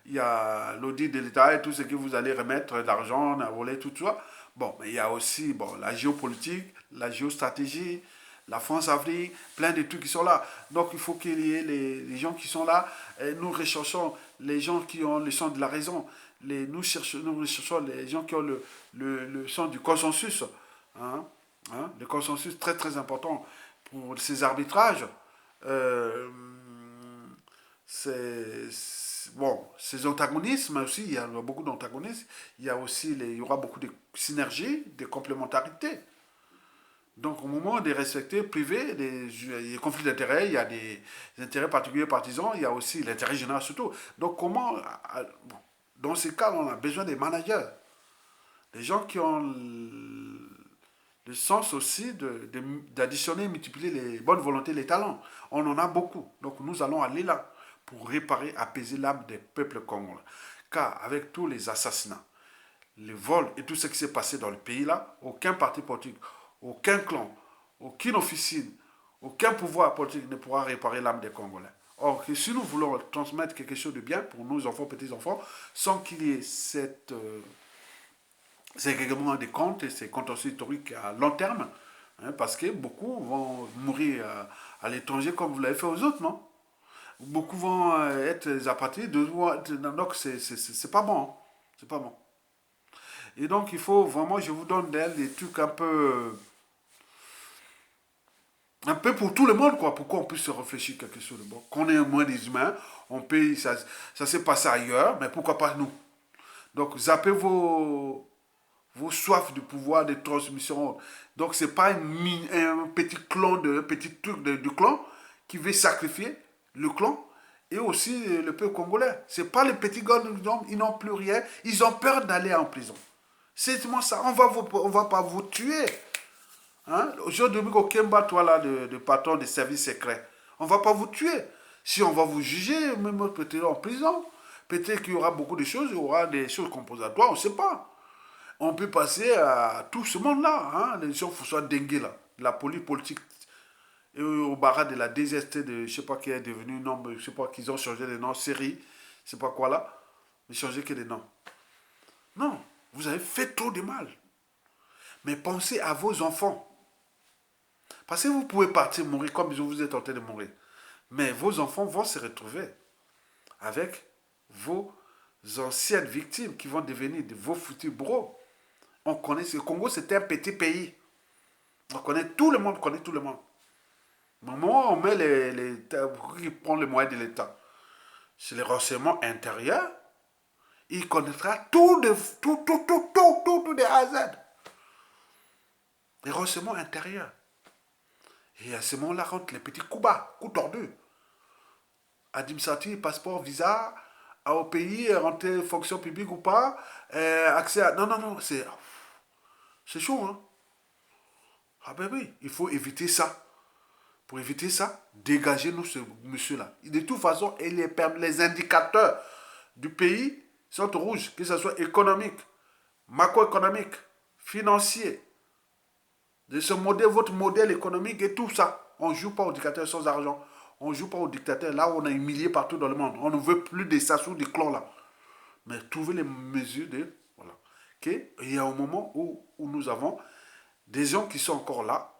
il y a l'audit de l'État et tout ce que vous allez remettre d'argent, voler, tout ça. Bon, mais il y a aussi bon, la géopolitique, la géostratégie, la France-Afrique, plein de trucs qui sont là. Donc il faut qu'il y ait les gens qui sont là. Et nous recherchons les gens qui ont le sens de la raison. Nous recherchons les gens qui ont le sens du consensus. Hein, hein, le consensus très très important pour ces arbitrages. Euh, bon, ces antagonismes aussi, il y a beaucoup d'antagonismes, il y a aussi il y aura beaucoup de synergies, de complémentarités. Donc au moment de respecter privé, les conflits d'intérêts, il y a des intérêts particuliers partisans, il y a aussi l'intérêt général surtout. Donc comment, bon, dans ces cas, on a besoin des managers, des gens qui ont le sens aussi d'additionner, multiplier les bonnes volontés, les talents. On en a beaucoup. Donc nous allons aller là pour réparer, apaiser l'âme des peuples congolais. Car avec tous les assassinats, les vols et tout ce qui s'est passé dans le pays là, aucun parti politique, aucun clan, aucune officine, aucun pouvoir politique ne pourra réparer l'âme des Congolais. Or, si nous voulons transmettre quelque chose de bien pour nos enfants, petits-enfants, sans qu'il y ait ces règlements des comptes et ces comptes historiques à long terme, hein, parce que beaucoup vont mourir à l'étranger comme vous l'avez fait aux autres, non? Beaucoup vont être des apatrides, donc c'est pas bon. Hein. C'est pas bon. Et donc il faut vraiment, je vous donne des trucs un peu pour tout le monde, quoi, pour qu'on puisse se réfléchir quelque chose de bon. Qu'on est moins des humains, on peut, ça s'est passé ailleurs, mais pourquoi pas nous? Donc, zappez vos soifs de pouvoir, de transmission. Donc, ce n'est pas un petit clan, un petit truc du clan qui veut sacrifier le clan et aussi le peuple congolais. Ce n'est pas les petits gars, ils n'ont plus rien. Ils ont peur d'aller en prison. C'est seulement ça. On va pas vous tuer. Hein? Aujourd'hui, Kemba, toi là, le patron des services secrets, on ne va pas vous tuer. Si on va vous juger, même peut-être en prison, peut-être qu'il y aura beaucoup de choses, il y aura des choses composatoires, on ne sait pas. On peut passer à tout ce monde-là, hein? Les gens soient dingués là. La politique et au barrage de la DST de je sais pas qui est devenu non, je sais pas qu'ils ont changé de nom, série, je sais pas quoi là, mais changé que des noms. Non, vous avez fait trop de mal. Mais pensez à vos enfants. Parce que vous pouvez partir mourir comme vous êtes en train de mourir. Mais vos enfants vont se retrouver avec vos anciennes victimes qui vont devenir de vos futurs bros. On connaît, le Congo c'était un petit pays. On connaît tout le monde, connaît tout le monde. Au moment où on met qui prend les moyens de l'État, c'est le renseignement intérieur, il connaîtra tout de A à Z. Les renseignements intérieurs. Et à ce moment-là, rentrent les petits coups bas, coups tordus. Administratif, passeport, visa, au pays, rentrer fonction publique ou pas, accès à... Non, non, non, c'est chaud, hein. Ah ben oui, il faut éviter ça. Pour éviter ça, dégagez-nous ce monsieur-là. De toute façon, les indicateurs du pays sont rouges, que ce soit économique, macroéconomique, financier, de ce modèle, votre modèle économique et tout ça. On ne joue pas au dictateur sans argent. On ne joue pas au dictateur là où on a humilié partout dans le monde. On ne veut plus des sassos, des clans là. Mais trouver les mesures de... Voilà. Okay? Il y a un moment où nous avons des gens qui sont encore là,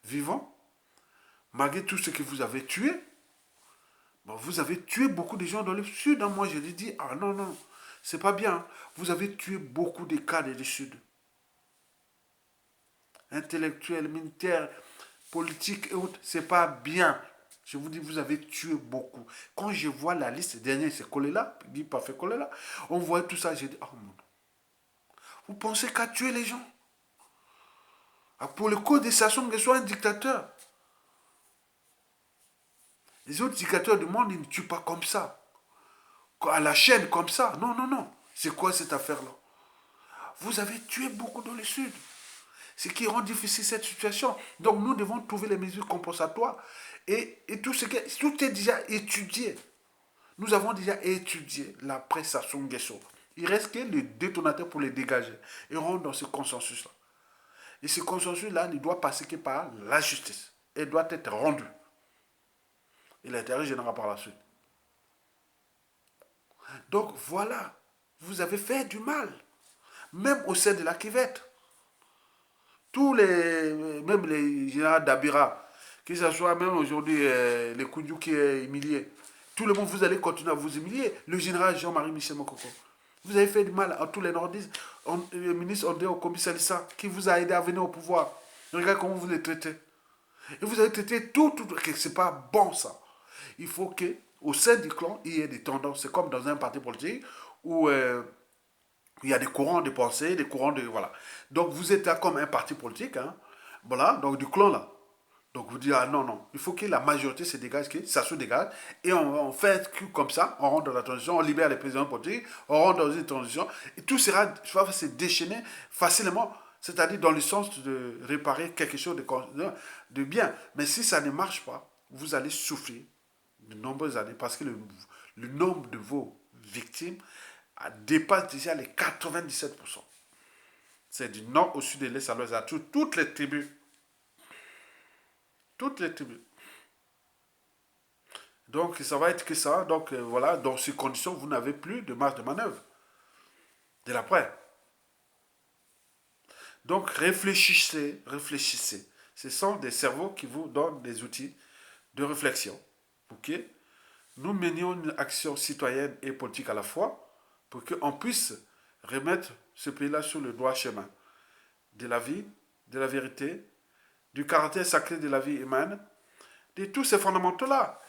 vivants, malgré tout ce que vous avez tué. Bon, vous avez tué beaucoup de gens dans le sud. Hein. Moi, je lui dis, ah non, non, c'est pas bien. Vous avez tué beaucoup de cadres du sud. Intellectuels, militaires, politiques et autres, c'est pas bien. Je vous dis, vous avez tué beaucoup. Quand je vois la liste dernière, c'est Kolela, dit parfait Kolela, on voit tout ça, j'ai dit, oh mon Dieu. Vous pensez qu'à tuer les gens? Ah, pour le code de Sassou Nguesso, un dictateur. Les autres dictateurs du monde, ils ne tuent pas comme ça. À la chaîne, comme ça. Non, non, non. C'est quoi cette affaire-là? Vous avez tué beaucoup dans le sud. Ce qui rend difficile cette situation. Donc nous devons trouver les mesures compensatoires. Et tout est déjà étudié. Nous avons déjà étudié l'après Sassou Nguesso. Il reste que le détonateur pour les dégager. Et rendre dans ce consensus-là. Et ce consensus-là ne doit passer que par la justice. Et doit être rendu. Et l'intérêt général par la suite. Donc voilà, vous avez fait du mal. Même au sein de la cuvette. Même les généraux d'Abira, que ce soit même aujourd'hui les Koudjou qui est humilié, tout le monde, vous allez continuer à vous humilier. Le général Jean-Marie Michel Mokoko. Vous avez fait du mal à tous les nordistes. Le ministre Ondé Okomi Salissa, qui vous a aidé à venir au pouvoir. Regardez comment vous les traitez. Et vous avez traité tout, c'est pas bon ça. Il faut qu'au sein du clan, il y ait des tendances. C'est comme dans un parti politique où il y a des courants de pensée, des courants de... Voilà. Donc vous êtes là comme un parti politique, hein. Voilà, donc du clan là. Donc vous dites, ah non, non, il faut que la majorité se dégage, que ça se dégage, et on fait comme ça, on rentre dans la transition, on libère les présidents politiques, on rentre dans une transition, et tout sera, se déchaîner facilement, c'est-à-dire dans le sens de réparer quelque chose de bien. Mais si ça ne marche pas, vous allez souffrir de nombreuses années, parce que le nombre de vos victimes dépasse déjà les 97%. C'est du nord au sud de l'est à l'ouest, à toutes les tribus. Toutes les tribus. Donc ça va être que ça. Donc voilà, dans ces conditions, vous n'avez plus de marge de manœuvre. De l'après. Donc réfléchissez, réfléchissez. Ce sont des cerveaux qui vous donnent des outils de réflexion. Ok? Nous menions une action citoyenne et politique à la fois pour qu'on puisse remettre ce pays-là sur le droit chemin de la vie, de la vérité, du caractère sacré de la vie humaine, de tous ces fondamentaux-là.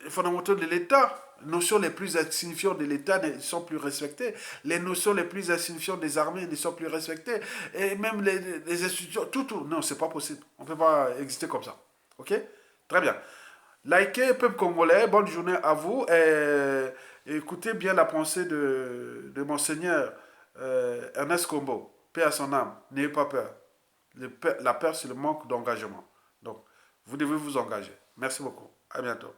fondamentaux de l'État. Les notions les plus insignifiantes de l'État ne sont plus respectées. Les notions les plus insignifiantes des armées ne sont plus respectées. Et même les institutions, tout. Non, c'est pas possible. On ne peut pas exister comme ça. OK? Très bien. Likez, peuple congolais. Bonne journée à vous. Et écoutez bien la pensée de Monseigneur Ernest Combo. Paix à son âme. N'ayez pas peur. La peur, c'est le manque d'engagement. Donc, vous devez vous engager. Merci beaucoup. À bientôt.